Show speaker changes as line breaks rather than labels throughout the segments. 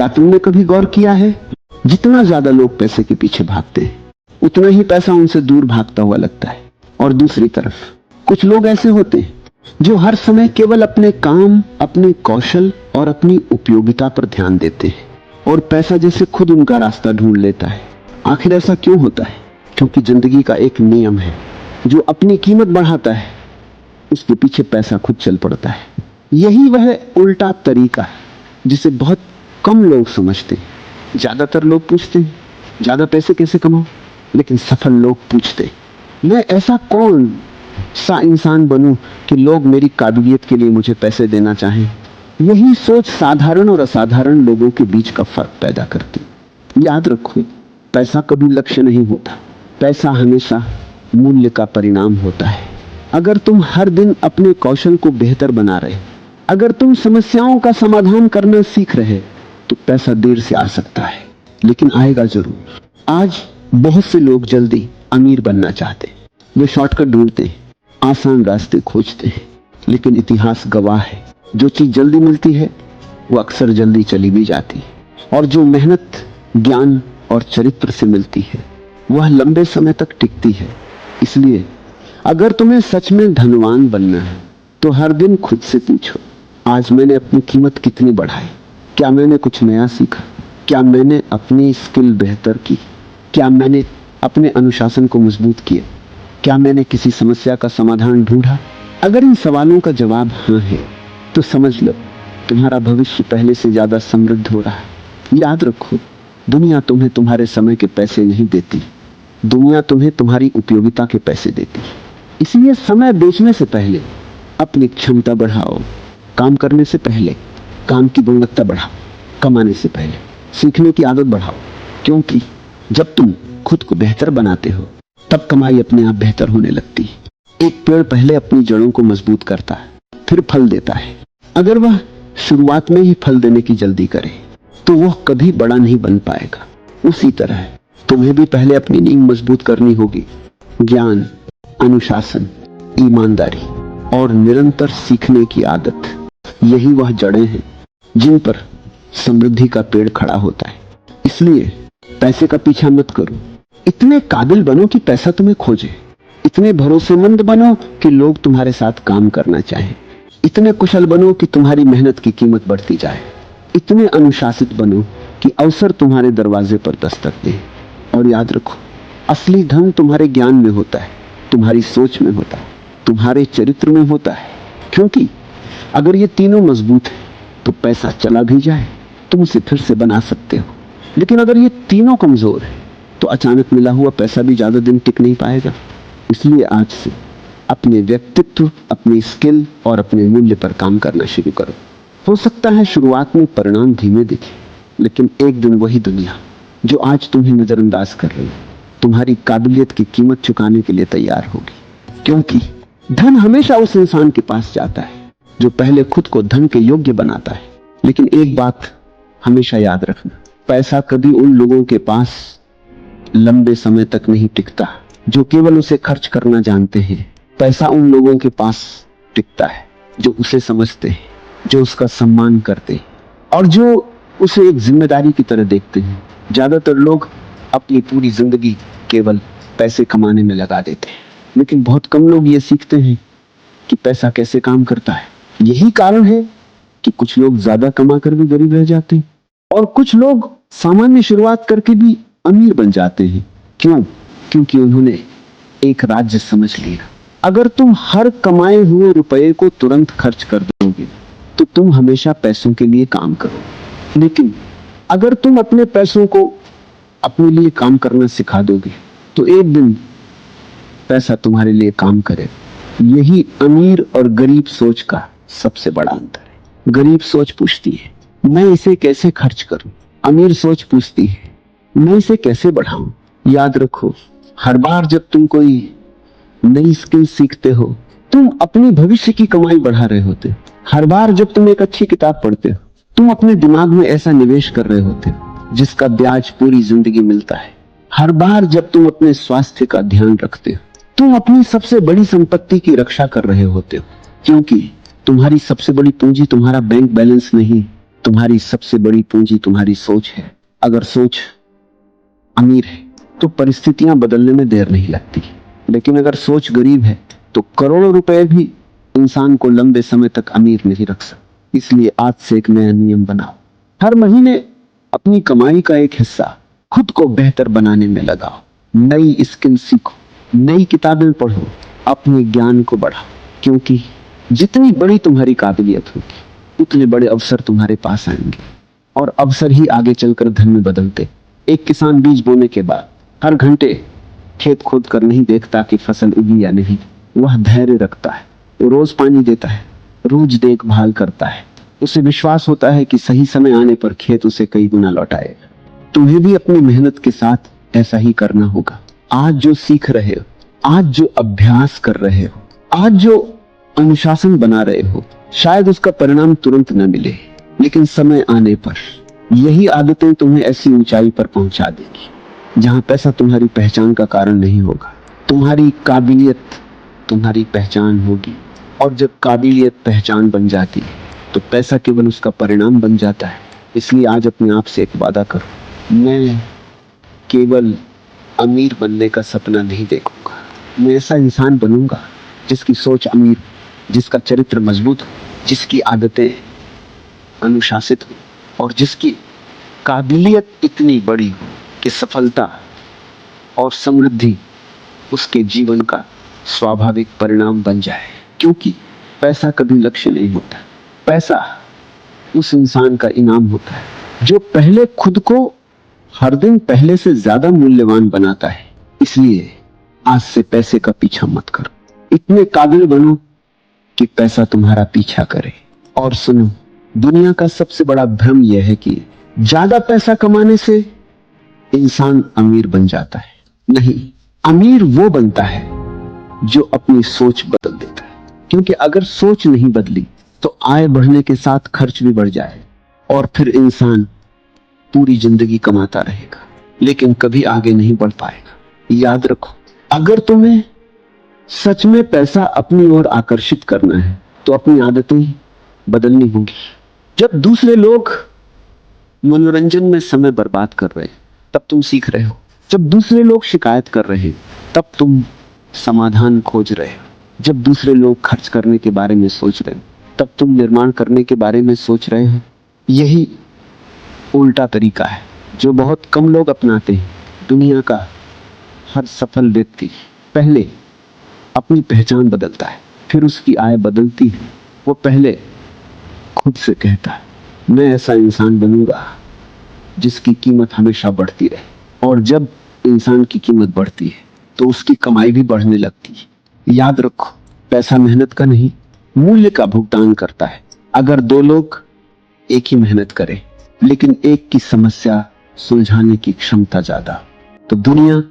तुमने कभी गौर किया है, जितना ज्यादा लोग पैसे के पीछे भागते हैं उतना ही पैसा उनसे दूर भागता हुआ लगता है। और दूसरी तरफ कुछ लोग ऐसे होते हैं जो हर समय केवल अपने काम, अपने कौशल और अपनी उपयोगिता पर ध्यान देते हैं और पैसा जैसे खुद उनका रास्ता ढूंढ लेता है। आखिर ऐसा क्यों होता है? क्योंकि जिंदगी का एक नियम है, जो अपनी कीमत बढ़ाता है उसके पीछे पैसा खुद चल पड़ता है। यही वह उल्टा तरीका है जिसे बहुत कम लोग समझते हैं। ज्यादातर लोग पूछते हैं ज्यादा पैसे कैसे कमाऊं, लेकिन सफल लोग पूछते मैं ऐसा कौन सा इंसान बनूं कि लोग मेरी काबिलियत के लिए मुझे पैसे देना चाहें। यही सोच साधारण और असाधारण लोगों के बीच का फर्क पैदा करती। याद रखो, पैसा कभी लक्ष्य नहीं होता, पैसा हमेशा मूल्य का परिणाम होता है। अगर तुम हर दिन अपने कौशल को बेहतर बना रहे, अगर तुम समस्याओं का समाधान करना सीख रहे, तो पैसा देर से आ सकता है लेकिन आएगा जरूर। आज बहुत से लोग जल्दी अमीर बनना चाहते, वे शॉर्टकट ढूंढते हैं, आसान रास्ते खोजते हैं, लेकिन इतिहास गवाह है जो चीज जल्दी मिलती है वो अक्सर जल्दी चली भी जाती है, और जो मेहनत, ज्ञान और चरित्र से मिलती है वह लंबे समय तक टिकती है। इसलिए अगर तुम्हें सच में धनवान बनना है तो हर दिन खुद से पूछो, आज मैंने अपनी कीमत कितनी बढ़ाई? क्या मैंने कुछ नया सीखा? क्या मैंने अपनी स्किल बेहतर की? क्या मैंने अपने अनुशासन को मजबूत किया? क्या मैंने किसी समस्या का समाधान ढूंढा? अगर इन सवालों का जवाब हाँ है तो समझ लो तुम्हारा भविष्य पहले से ज्यादा समृद्ध हो रहा है। याद रखो, दुनिया तुम्हें तुम्हारे समय के पैसे नहीं देती, दुनिया तुम्हें तुम्हारी उपयोगिता के पैसे देती। इसलिए समय बेचने से पहले अपनी क्षमता बढ़ाओ, काम करने से पहले काम की गुणवत्ता बढ़ाओ, कमाने से पहले सीखने की आदत बढ़ाओ, क्योंकि जब तुम खुद को बेहतर बनाते हो तब कमाई अपने आप बेहतर होने लगती है। एक पेड़ पहले अपनी जड़ों को मजबूत करता है, फिर फल देता है। अगर वह शुरुआत में ही फल देने की जल्दी करे तो वह कभी बड़ा नहीं बन पाएगा। उसी तरह तुम्हें भी पहले अपनी नींव मजबूत करनी होगी। ज्ञान, अनुशासन, ईमानदारी और निरंतर सीखने की आदत, यही वह जड़ें हैं जिन पर समृद्धि का पेड़ खड़ा होता है। इसलिए पैसे का पीछा मत करो, इतने काबिल बनो कि पैसा तुम्हें खोजे, इतने भरोसेमंद बनो कि लोग तुम्हारे साथ काम करना चाहें, इतने कुशल बनो कि तुम्हारी मेहनत की कीमत बढ़ती जाए, इतने अनुशासित बनो कि अवसर तुम्हारे दरवाजे पर दस्तक दे। और याद रखो, असली धन तुम्हारे ज्ञान में होता है, तुम्हारी सोच में होता है, तुम्हारे चरित्र में होता है। क्योंकि अगर ये तीनों मजबूत है तो पैसा चला भी जाए तुम उसे फिर से बना सकते हो, लेकिन अगर ये तीनों कमजोर है तो अचानक मिला हुआ पैसा भी ज्यादा दिन टिक नहीं पाएगा। इसलिए आज से अपने व्यक्तित्व, अपनी स्किल और अपने मूल्य पर काम करना शुरू करो। हो सकता है शुरुआत में परिणाम धीमे दिखे, लेकिन एक दिन वही दुनिया जो आज तुम्हें नजरअंदाज कर रही है तुम्हारी काबिलियत की कीमत चुकाने के लिए तैयार होगी। क्योंकि धन हमेशा उस इंसान के पास जाता है जो पहले खुद को धन के योग्य बनाता है। लेकिन एक बात हमेशा याद रखना, पैसा कभी उन लोगों के पास लंबे समय तक नहीं टिकता जो केवल उसे खर्च करना जानते हैं। पैसा उन लोगों के पास टिकता है जो उसे समझते हैं, जो उसका सम्मान करते हैं और जो उसे एक जिम्मेदारी की तरह देखते हैं। ज्यादातर लोग अपनी पूरी जिंदगी केवल पैसे कमाने में लगा देते हैं, लेकिन बहुत कम लोग ये सीखते हैं कि पैसा कैसे काम करता है। यही कारण है कि कुछ लोग ज्यादा कमा कर भी गरीब रह जाते हैं और कुछ लोग सामान्य शुरुआत करके भी अमीर बन जाते हैं। क्यों? क्योंकि उन्होंने एक राज्य समझ लिया। अगर तुम हर कमाए हुए रुपए को तुरंत खर्च कर दोगे तो तुम हमेशा पैसों के लिए काम करोगे, लेकिन अगर तुम अपने पैसों को अपने लिए काम करना सिखा दोगे तो एक दिन पैसा तुम्हारे लिए काम करेगा। यही अमीर और गरीब सोच का सबसे बड़ा अंतर है। गरीब सोच पूछती है मैं इसे कैसे खर्च करूं, अमीर सोच पूछती है मैं इसे कैसे बढ़ाऊं। याद रखो, हर बार जब तुम कोई नई स्किल सीखते हो तुम अपने भविष्य की कमाई बढ़ा रहे होते हो। हर बार जब तुम एक अच्छी किताब पढ़ते हो तुम अपने दिमाग में ऐसा निवेश कर रहे होते हो जिसका ब्याज पूरी जिंदगी मिलता है। हर बार जब तुम अपने स्वास्थ्य का ध्यान रखते हो तुम अपनी सबसे बड़ी संपत्ति की रक्षा कर रहे होते हो, क्योंकि तुम्हारी सबसे बड़ी पूंजी तुम्हारा बैंक बैलेंस नहीं, तुम्हारी सबसे बड़ी पूंजी तुम्हारी सोच है। अगर सोच अमीर है तो परिस्थितियां बदलने में देर नहीं लगती, लेकिन अगर सोच गरीब है तो करोड़ों रुपए भी इंसान को लंबे समय तक अमीर नहीं रख सकते। इसलिए आज से एक नया नियम बनाओ। हर महीने अपनी कमाई का एक हिस्सा खुद को बेहतर बनाने में लगाओ। नई स्किल सीखो, नई किताबें पढ़ो, अपने ज्ञान को बढ़ाओ, क्योंकि जितनी बड़ी तुम्हारी काबिलियत होगी उतने बड़े अवसर तुम्हारे पास आएंगे, और अवसर ही आगे चलकर धन में बदलते। एक किसान बीज बोने के बाद हर घंटे खेत खोद कर नहीं देखता कि फसल उगी या नहीं। वह धैर्य रखता है, वो रोज पानी देता है, रोज देखभाल करता है। उसे विश्वास होता है कि सही समय आने पर खेत उसे कई गुना लौटाएगा। तुम्हें भी अपनी मेहनत के साथ ऐसा ही करना होगा। आज जो सीख रहे हो, आज जो अभ्यास कर रहे हो, आज जो अनुशासन बना रहे हो, शायद उसका परिणाम तुरंत न मिले, लेकिन समय आने पर यही आदतें तुम्हें ऐसी ऊंचाई पर पहुंचा देगी जहां पैसा तुम्हारी पहचान का कारण नहीं होगा, तुम्हारी काबिलियत तुम्हारी पहचान होगी। और जब काबिलियत पहचान बन जाती है तो पैसा केवल उसका परिणाम बन जाता है। इसलिए आज अपने आप से एक वादा करो, मैं केवल अमीर बनने का सपना नहीं देखूंगा, मैं ऐसा इंसान बनूंगा जिसकी सोच अमीर, जिसका चरित्र मजबूत हो, जिसकी आदतें अनुशासित हो, और जिसकी काबिलियत इतनी बड़ी हो कि सफलता और समृद्धि उसके जीवन का स्वाभाविक परिणाम बन जाए। क्योंकि पैसा कभी लक्ष्य नहीं होता, पैसा उस इंसान का इनाम होता है जो पहले खुद को हर दिन पहले से ज्यादा मूल्यवान बनाता है। इसलिए आज से पैसे का पीछा मत करो, इतने काबिल बनो कि पैसा तुम्हारा पीछा करे। और सुनो, दुनिया का सबसे बड़ा भ्रम यह है कि ज्यादा पैसा कमाने से इंसान अमीर बन जाता है। नहीं, अमीर वो बनता है जो अपनी सोच बदल देता है। क्योंकि अगर सोच नहीं बदली तो आय बढ़ने के साथ खर्च भी बढ़ जाए, और फिर इंसान पूरी जिंदगी कमाता रहेगा लेकिन कभी आगे नहीं बढ़ पाएगा। याद रखो, अगर तुम्हें सच में पैसा अपनी ओर आकर्षित करना है तो अपनी आदतें बदलनी होंगी। जब दूसरे लोग मनोरंजन में समय बर्बाद कर रहे हैं तब तुम सीख रहे हो, जब दूसरे लोग शिकायत कर रहे हैं तब तुम समाधान खोज रहे हो, जब दूसरे लोग खर्च करने के बारे में सोच रहे हो तब तुम निर्माण करने के बारे में सोच रहे हो। यही उल्टा तरीका है जो बहुत कम लोग अपनाते हैं। दुनिया का हर सफल व्यक्ति पहले अपनी पहचान बदलता है, फिर उसकी आय बदलती है। वो पहले खुद से कहता है, मैं ऐसा इंसान बनूंगा जिसकी कीमत हमेशा बढ़ती रहे, और जब इंसान की कीमत बढ़ती है तो उसकी कमाई भी बढ़ने लगती है। याद रखो, पैसा मेहनत का नहीं, मूल्य का भुगतान करता है। अगर दो लोग एक ही मेहनत करें लेकिन एक की समस्या सुलझाने की क्षमता ज्यादा, तो दुनिया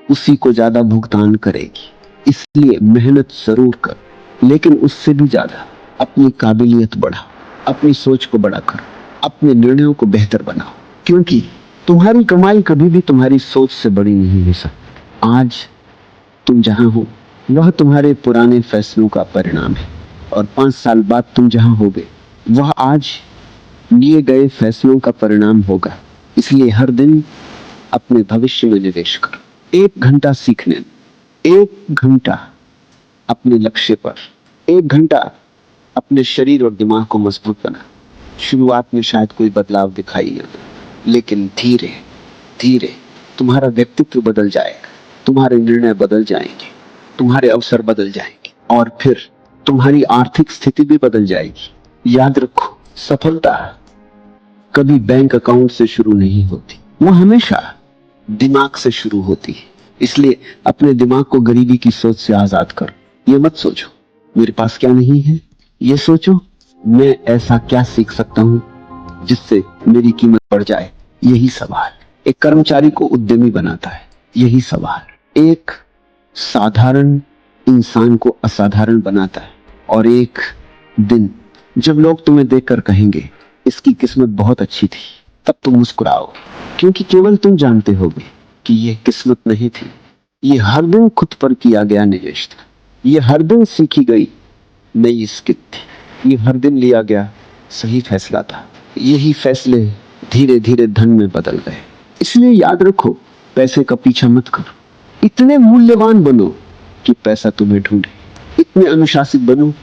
उसी को ज्यादा भुगतान करेगी। इसलिए मेहनत जरूर कर, लेकिन उससे भी ज्यादा अपनी काबिलियत बढ़ाओ, अपनी सोच को बड़ा करो, अपने निर्णयों को बेहतर बनाओ। क्योंकि तुम्हारी कमाई कभी भी तुम्हारी सोच से बड़ी नहीं हो सकती। आज तुम जहां हो वह तुम्हारे पुराने फैसलों का परिणाम है, और 5 साल बाद तुम जहां होगे वह आज लिए गए फैसलों का परिणाम होगा। इसलिए हर दिन अपने भविष्य में निवेश करो। 1 घंटा सीखने, 1 घंटा अपने लक्ष्य पर, 1 घंटा अपने शरीर और दिमाग को मजबूत बना। शुरुआत में शायद कोई बदलाव दिखाई न दे, लेकिन धीरे धीरे तुम्हारा व्यक्तित्व बदल जाएगा, तुम्हारे निर्णय बदल जाएंगे, तुम्हारे अवसर बदल जाएंगे, और फिर तुम्हारी आर्थिक स्थिति भी बदल जाएगी। याद रखो, सफलता कभी बैंक अकाउंट से शुरू नहीं होती, वो हमेशा दिमाग से शुरू होती है। इसलिए अपने दिमाग को गरीबी की सोच से आजाद करो। ये मत सोचो मेरे पास क्या नहीं है, ये सोचो मैं ऐसा क्या सीख सकता हूं जिससे मेरी कीमत बढ़ जाए। यही सवाल एक कर्मचारी को उद्यमी बनाता है। यही सवाल एक साधारण इंसान को असाधारण बनाता है। और एक दिन जब लोग तुम्हें देखकर कहेंगे इसकी किस्मत बहुत अच्छी थी, तब तुम मुस्कुराओ, क्योंकि केवल तुम जानते होगे कि यह किस्मत नहीं थी, ये हर दिन खुद पर किया गया निवेश था, ये हर दिन सीखी गई नई स्किल थी, ये हर दिन लिया गया सही फैसला था। यही फैसले धीरे धीरे धन में बदल गए। इसलिए याद रखो, पैसे का पीछा मत करो। इतने मूल्यवान बनो कि पैसा तुम्हें ढूंढे। इतने अनुशासित बनो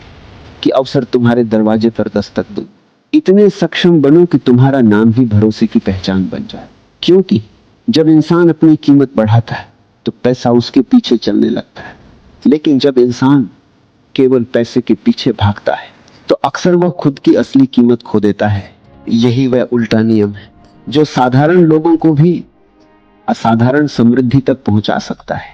कि अवसर तुम्हारे दरवाजे पर दस्तक दे। इतने सक्षम बनो कि तुम्हारा नाम ही भरोसे की पहचान बन जाए। क्योंकि जब इंसान अपनी कीमत बढ़ाता है तो पैसा उसके पीछे चलने लगता है, लेकिन जब इंसान केवल पैसे के पीछे भागता है तो अक्सर वह खुद की असली कीमत खो देता है। यही वह उल्टा नियम है जो साधारण लोगों को भी असाधारण समृद्धि तक पहुंचा सकता है।